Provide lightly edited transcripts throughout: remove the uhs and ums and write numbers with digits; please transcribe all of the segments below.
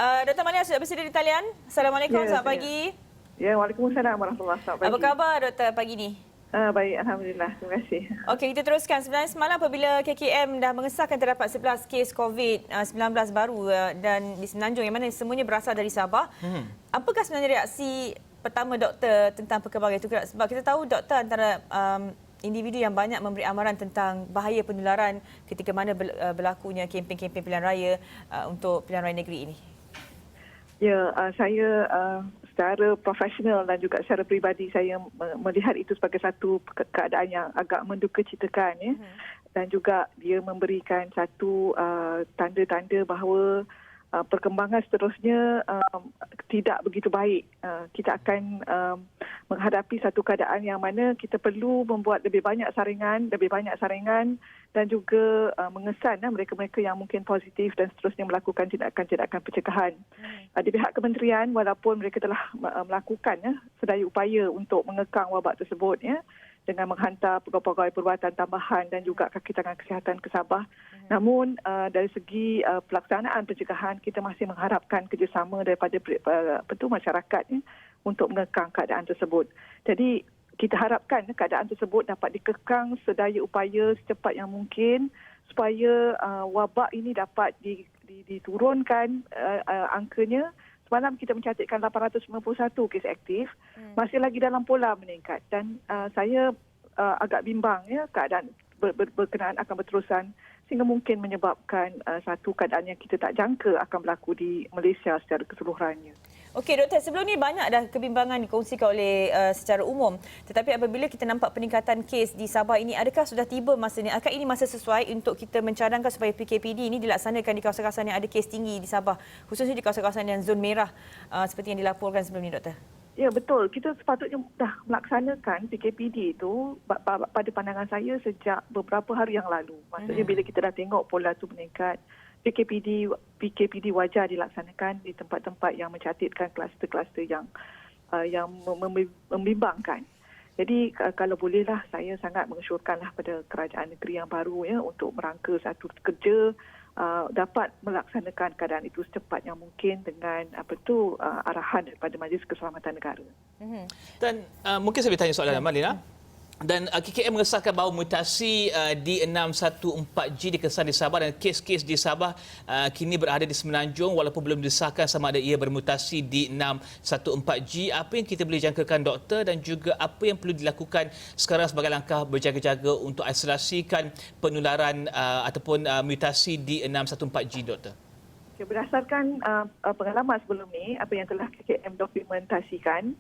Dr. Mania sudah bersedia di talian. Assalamualaikum, selamat pagi. Ya, Waalaikumsalam warahmatullahi wabarakatuh. Apa khabar Doktor pagi ni? Baik, Alhamdulillah. Terima kasih. Okey, kita teruskan. Sebenarnya semalam apabila KKM dah mengesahkan terdapat 11 kes COVID-19 baru dan di Semenanjung yang mana semuanya berasal dari Sabah. Apakah sebenarnya reaksi pertama doktor tentang perkembangan itu? Sebab kita tahu doktor antara individu yang banyak memberi amaran tentang bahaya penularan ketika mana berlakunya kempen-kempen pilihan raya untuk pilihan raya negeri ini. Ya, saya secara profesional dan juga secara peribadi saya melihat itu sebagai satu keadaan yang agak mendukacitakan, ya. Dan juga dia memberikan satu tanda-tanda bahawa perkembangan seterusnya tidak begitu baik. Kita akan menghadapi satu keadaan yang mana kita perlu membuat lebih banyak saringan dan juga mengesan mereka-mereka yang mungkin positif dan seterusnya melakukan tindakan-tindakan pencegahan. Di pihak kementerian, walaupun mereka telah melakukan sedaya upaya untuk mengekang wabak tersebut, ya, dengan menghantar pegawai-pegawai perubatan tambahan dan juga kaki tangan kesihatan ke Sabah. Namun dari segi pelaksanaan pencegahan, kita masih mengharapkan kerjasama daripada masyarakat, ya, untuk mengekang keadaan tersebut. Jadi kita harapkan keadaan tersebut dapat dikekang sedaya upaya secepat yang mungkin supaya wabak ini dapat diturunkan angkanya. Semalam kita mencatatkan 891 kes aktif, masih lagi dalam pola meningkat dan saya agak bimbang, ya, keadaan berkenaan akan berterusan sehingga mungkin menyebabkan satu keadaan yang kita tak jangka akan berlaku di Malaysia secara keseluruhannya. Okey doktor, sebelum ni banyak dah kebimbangan dikongsikan oleh secara umum. Tetapi apabila kita nampak peningkatan kes di Sabah ini, adakah sudah tiba masanya? Adakah ini masa sesuai untuk kita mencadangkan supaya PKPD ini dilaksanakan di kawasan-kawasan yang ada kes tinggi di Sabah, khususnya di kawasan-kawasan yang zon merah seperti yang dilaporkan sebelum ini doktor? Ya, betul. Kita sepatutnya dah melaksanakan PKPD itu pada pandangan saya sejak beberapa hari yang lalu. Maksudnya bila kita dah tengok pola itu meningkat, PKPD wajar dilaksanakan di tempat-tempat yang mencatatkan kluster-kluster yang membimbangkan. Jadi kalau bolehlah saya sangat mengesyorkanlah pada kerajaan negeri yang baru, ya, untuk merangka satu kerja dapat melaksanakan keadaan itu secepat yang mungkin dengan arahan daripada Majlis Keselamatan Negara. Dan mungkin saya boleh tanya soalan Malina. Dan KKM mengesahkan bahawa mutasi D614G dikesan di Sabah dan kes-kes di Sabah kini berada di Semenanjung walaupun belum disahkan sama ada ia bermutasi D614G. Apa yang kita boleh jangkakan doktor dan juga apa yang perlu dilakukan sekarang sebagai langkah berjaga-jaga untuk isolasikan penularan ataupun mutasi D614G, doktor? Berdasarkan pengalaman sebelum ni, apa yang telah KKM dokumentasikan,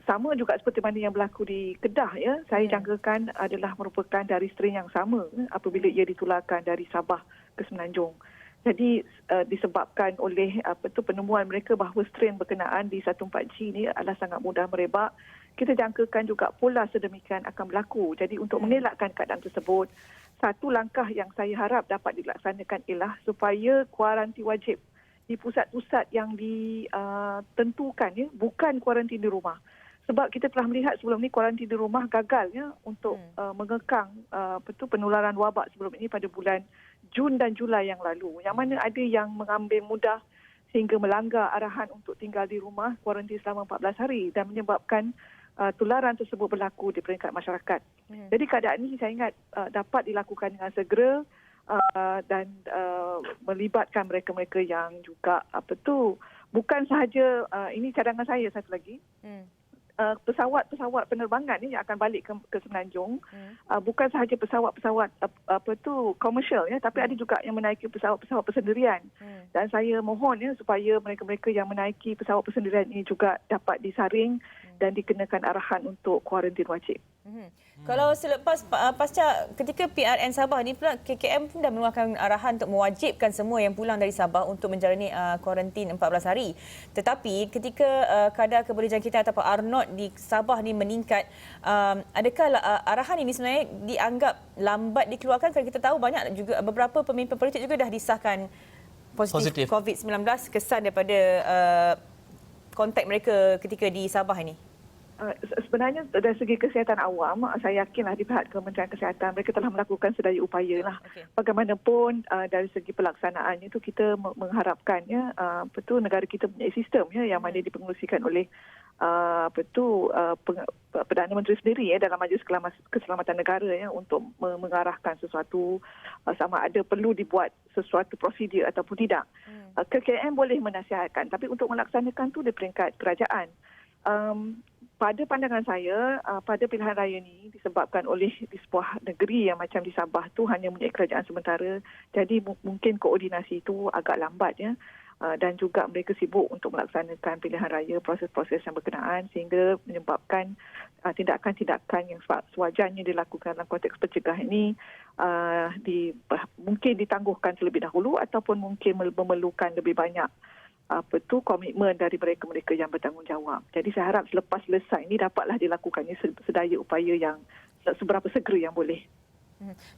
sama juga seperti mana yang berlaku di Kedah, ya. Saya jangkakan adalah merupakan dari strain yang sama apabila ia ditularkan dari Sabah ke Semenanjung. Jadi disebabkan oleh penemuan mereka bahawa strain berkenaan di 14G ini adalah sangat mudah merebak, kita jangkakan juga pola sedemikian akan berlaku. Jadi untuk mengelakkan keadaan tersebut, satu langkah yang saya harap dapat dilaksanakan ialah supaya kuarantin wajib di pusat-pusat yang ditentukan, ya, bukan kuarantin di rumah. Sebab kita telah melihat sebelum ini kuarantin di rumah gagal, ya, untuk mengekang penularan wabak sebelum ini pada bulan Jun dan Julai yang lalu. Yang mana ada yang mengambil mudah sehingga melanggar arahan untuk tinggal di rumah kuarantin selama 14 hari dan menyebabkan tularan tersebut berlaku di peringkat masyarakat. Jadi keadaan ini saya ingat dapat dilakukan dengan segera dan melibatkan mereka-mereka yang juga bukan sahaja ini cadangan saya satu lagi. Pesawat penerbangan ni yang akan balik ke Semenanjung, bukan sahaja pesawat-pesawat komersial, ya, tapi ada juga yang menaiki pesawat-pesawat persendirian. Dan saya mohon, ya, supaya mereka-mereka yang menaiki pesawat persendirian ini juga dapat disaring dan dikenakan arahan untuk kuarantin wajib. Kalau selepas pasca ketika PRN Sabah ni pula, KKM pun dah mengeluarkan arahan untuk mewajibkan semua yang pulang dari Sabah untuk menjalani kuarantin 14 hari. Tetapi ketika kadar keberjangkitan ataupun R0 di Sabah ni meningkat, adakah arahan ini sebenarnya dianggap lambat dikeluarkan? Kerana kita tahu banyak juga beberapa pemimpin politik juga dah disahkan positif. COVID-19 kesan daripada kontak mereka ketika di Sabah ini. Sebenarnya dari segi kesihatan awam, saya yakinlah di pihak Kementerian Kesihatan mereka telah melakukan sedaya upaya lah. Okey. Bagaimanapun dari segi pelaksanaannya itu kita mengharapkannya betul negara kita punya sistem yang mana dipengerusikan oleh Perdana Menteri sendiri dalam Majlis Keselamatan Negara untuk mengarahkan sesuatu sama ada perlu dibuat sesuatu prosedur ataupun tidak. KKM boleh menasihatkan tapi untuk melaksanakan tu di peringkat kerajaan. Pada pandangan saya, pada pilihan raya ini disebabkan oleh di sebuah negeri yang macam di Sabah tu hanya mempunyai kerajaan sementara, jadi mungkin koordinasi itu agak lambat dan juga mereka sibuk untuk melaksanakan pilihan raya, proses-proses yang berkenaan sehingga menyebabkan tindakan-tindakan yang sewajarnya dilakukan dalam konteks pencegahan ini mungkin ditangguhkan terlebih dahulu ataupun mungkin memerlukan lebih banyak komitmen dari mereka-mereka yang bertanggungjawab. Jadi saya harap selepas selesai ini dapatlah dilakukannya sedaya upaya yang seberapa segera yang boleh.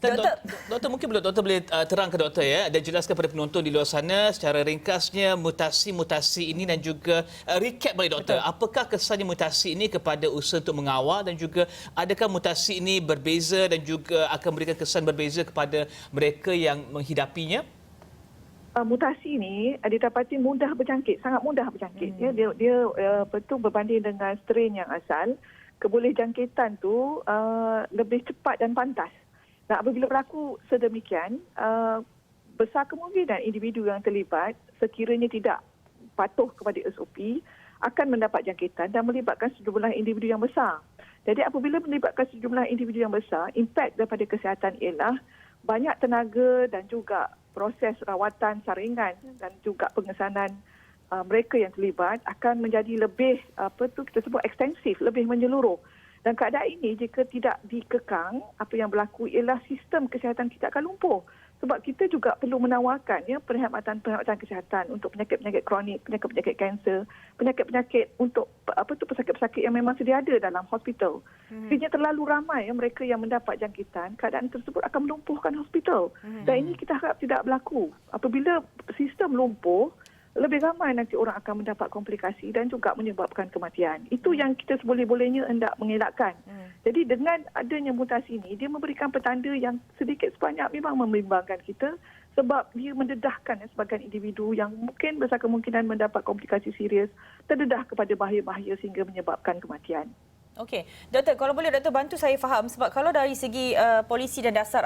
Dan doktor mungkin doktor boleh terang ke doktor dan jelaskan kepada penonton di luar sana secara ringkasnya mutasi-mutasi ini dan juga recap balik doktor. Betul. Apakah kesannya mutasi ini kepada usaha untuk mengawal dan juga adakah mutasi ini berbeza dan juga akan memberikan kesan berbeza kepada mereka yang menghidapinya? Mutasi ini didapati mudah berjangkit, sangat mudah berjangkit. Dia betul berbanding dengan strain yang asal, keboleh jangkitan tu lebih cepat dan pantas. Dan apabila berlaku sedemikian, besar kemungkinan individu yang terlibat sekiranya tidak patuh kepada SOP akan mendapat jangkitan dan melibatkan sejumlah individu yang besar. Jadi apabila melibatkan sejumlah individu yang besar, impak daripada kesihatan ialah banyak tenaga dan juga proses rawatan saringan dan juga pengesanan mereka yang terlibat akan menjadi lebih kita sebut ekstensif, lebih menyeluruh. Dan keadaan ini jika tidak dikekang, apa yang berlaku ialah sistem kesihatan kita akan lumpuh. Sebab kita juga perlu menawarkan perkhidmatan kesihatan untuk penyakit-penyakit kronik, penyakit-penyakit kanser, penyakit-penyakit untuk pesakit-pesakit yang memang sedia ada dalam hospital. Sekiranya terlalu ramai mereka yang mendapat jangkitan, keadaan tersebut akan melumpuhkan hospital. Dan ini kita harap tidak berlaku. Apabila sistem lumpuh, lebih ramai nanti orang akan mendapat komplikasi dan juga menyebabkan kematian. Itu yang kita seboleh-bolehnya hendak mengelakkan. Jadi dengan adanya mutasi ini, dia memberikan petanda yang sedikit sebanyak memang membimbangkan kita sebab dia mendedahkan sebagian individu yang mungkin besar kemungkinan mendapat komplikasi serius, terdedah kepada bahaya-bahaya sehingga menyebabkan kematian. Okey, doktor, kalau boleh doktor bantu saya faham sebab kalau dari segi polisi dan dasar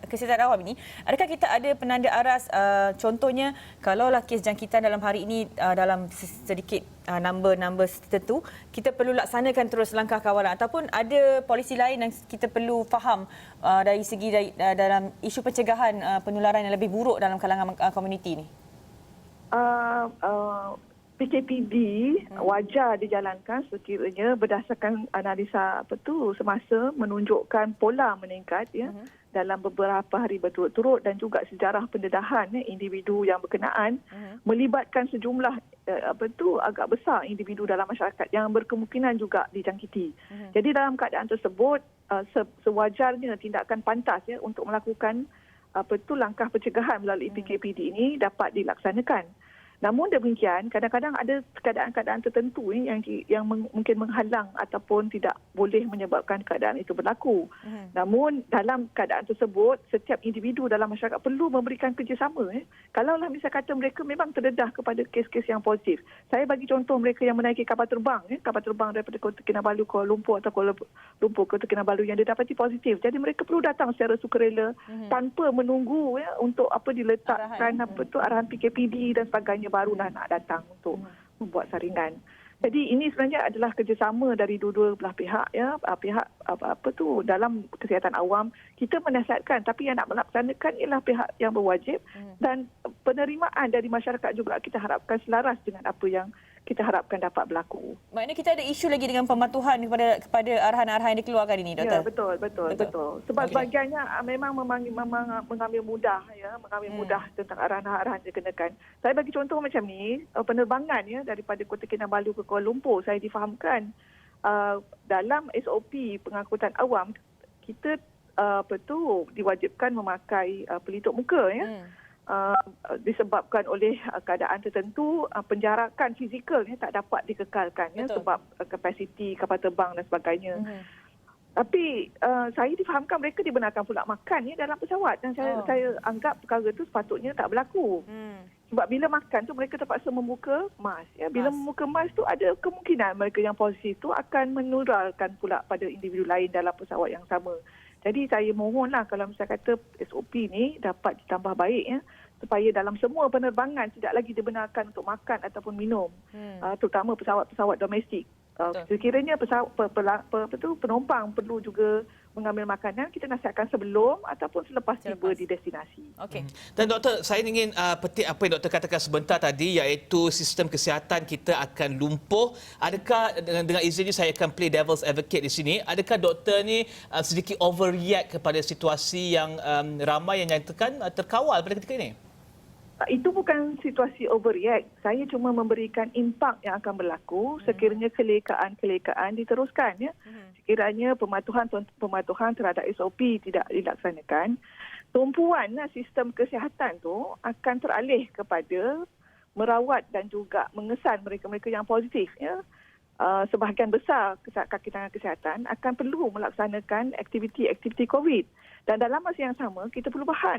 kesihatan awam ini, adakah kita ada penanda aras contohnya kalaulah kes jangkitan dalam hari ini dalam sedikit number tertentu, kita perlu laksanakan terus langkah kawalan ataupun ada polisi lain yang kita perlu faham dari segi dalam isu pencegahan penularan yang lebih buruk dalam kalangan komuniti ini? PKPD wajar dijalankan sekiranya berdasarkan analisa semasa menunjukkan pola meningkat dalam beberapa hari berturut-turut dan juga sejarah pendedahan individu yang berkenaan melibatkan sejumlah agak besar individu dalam masyarakat yang berkemungkinan juga dijangkiti. Jadi dalam keadaan tersebut sewajarnya tindakan pantas untuk melakukan langkah pencegahan melalui PKPD ini dapat dilaksanakan. Namun demikian, kadang-kadang ada keadaan-keadaan tertentu yang mungkin menghalang ataupun tidak boleh menyebabkan keadaan itu berlaku. Namun dalam keadaan tersebut, setiap individu dalam masyarakat perlu memberikan kerjasama. Kalaulah misalnya kata mereka memang terdedah kepada kes-kes yang positif. Saya bagi contoh mereka yang menaiki kapal terbang daripada Kota Kinabalu, Kuala Lumpur atau Kuala Lumpur, Kota Kinabalu yang didapati positif. Jadi mereka perlu datang secara sukarela tanpa menunggu untuk diletakkan arahan PKPD dan sebagainya barulah nak datang untuk membuat saringan. Jadi ini sebenarnya adalah kerjasama dari dua-dua belah pihak pihak dalam kesihatan awam. Kita menasihatkan tapi yang nak melaksanakan ialah pihak yang berwajib dan penerimaan dari masyarakat juga kita harapkan selaras dengan apa yang kita harapkan dapat berlaku. Maknanya kita ada isu lagi dengan pematuhan kepada arahan-arahan yang dikeluarkan ini, doktor. Ya, betul. Sebab bahagiannya memang mengambil mudah tentang arahan-arahan yang dikenakan. Saya bagi contoh macam ni, penerbangan daripada Kota Kinabalu ke Kuala Lumpur, saya difahamkan dalam SOP pengangkutan awam kita diwajibkan memakai pelitup muka disebabkan oleh keadaan tertentu, penjarakan fizikalnya tak dapat dikekalkan sebab kapasiti kapal terbang dan sebagainya. Tapi saya difahamkan mereka dibenarkan pula makan dalam pesawat, dan saya anggap perkara itu sepatutnya tak berlaku. Sebab bila makan tu mereka terpaksa membuka mask. Bila membuka mask tu ada kemungkinan mereka yang positif tu akan menularkan pula pada individu lain dalam pesawat yang sama. Jadi saya mohonlah kalau misalnya kata SOP ni dapat ditambah baik supaya dalam semua penerbangan tidak lagi dibenarkan untuk makan ataupun minum, terutama pesawat-pesawat domestik. Sekiranya penumpang perlu juga mengambil makanan, kita nasihatkan sebelum ataupun selepas tiba di destinasi. Okey. Dan doktor, saya ingin petik apa yang doktor katakan sebentar tadi, iaitu sistem kesihatan kita akan lumpuh. Adakah dengan izinnya saya akan play devil's advocate di sini, adakah doktor ni sedikit overreact kepada situasi yang ramai yang nyatakan terkawal pada ketika ini? Itu bukan situasi overreact. Saya cuma memberikan impak yang akan berlaku sekiranya kelekaan diteruskan. Sekiranya pematuhan terhadap SOP tidak dilaksanakan, tumpuan sistem kesihatan tu akan teralih kepada merawat dan juga mengesan mereka-mereka yang positif. Sebahagian besar kaki tangan kesihatan akan perlu melaksanakan aktiviti-aktiviti COVID. Dan dalam masa yang sama, kita perlu faham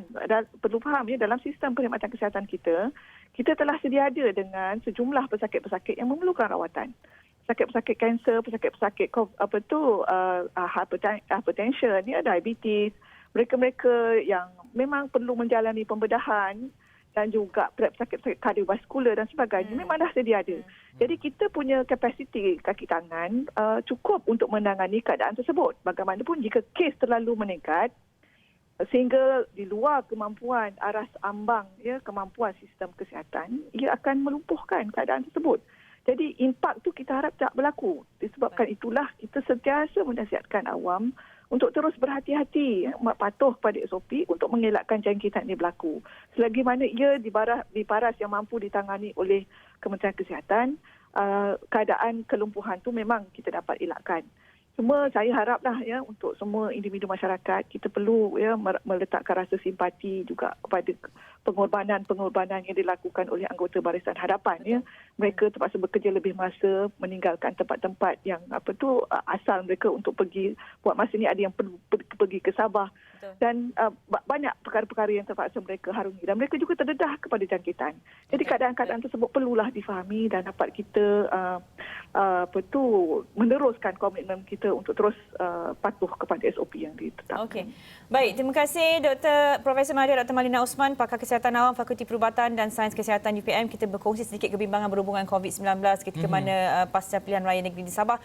dalam sistem perkhidmatan kesihatan kita telah sedia ada dengan sejumlah pesakit-pesakit yang memerlukan rawatan. Pesakit-pesakit kanser, pesakit-pesakit hypertension, diabetes, mereka-mereka yang memang perlu menjalani pembedahan, dan juga pesakit-pesakit kardiovaskular dan sebagainya, memang dah sedia ada. Jadi kita punya kapasiti kaki tangan cukup untuk menangani keadaan tersebut. Bagaimanapun jika kes terlalu meningkat, sehingga di luar kemampuan aras ambang kemampuan sistem kesihatan, ia akan melumpuhkan keadaan tersebut. Jadi impak tu kita harap tak berlaku. Disebabkan itulah kita sentiasa menasihatkan awam untuk terus berhati-hati, patuh pada SOP untuk mengelakkan jangkitan ini berlaku. Selagi mana ia di paras yang mampu ditangani oleh Kementerian Kesihatan, keadaan kelumpuhan tu memang kita dapat elakkan. Cuma saya haraplah untuk semua individu masyarakat, kita perlu meletakkan rasa simpati juga kepada pengorbanan yang dilakukan oleh anggota Barisan Hadapan. Mereka terpaksa bekerja lebih masa, meninggalkan tempat-tempat yang asal mereka untuk pergi buat masa ni. Ada yang pergi ke Sabah. Dan banyak perkara-perkara yang terpaksa mereka harungi. Dan mereka juga terdedah kepada jangkitan. Jadi keadaan-keadaan tersebut perlulah difahami dan dapat kita meneruskan komitmen kita untuk terus patuh kepada SOP yang ditetapkan. Okey. Baik, terima kasih Dr. Profesor Mahadira Dr. Malina Osman, Pakar Kesihatan Awam Fakulti Perubatan dan Sains Kesihatan UPM. Kita berkongsi sedikit kebimbangan berhubungan COVID-19 ketika mana pasca pilihan raya negeri di Sabah.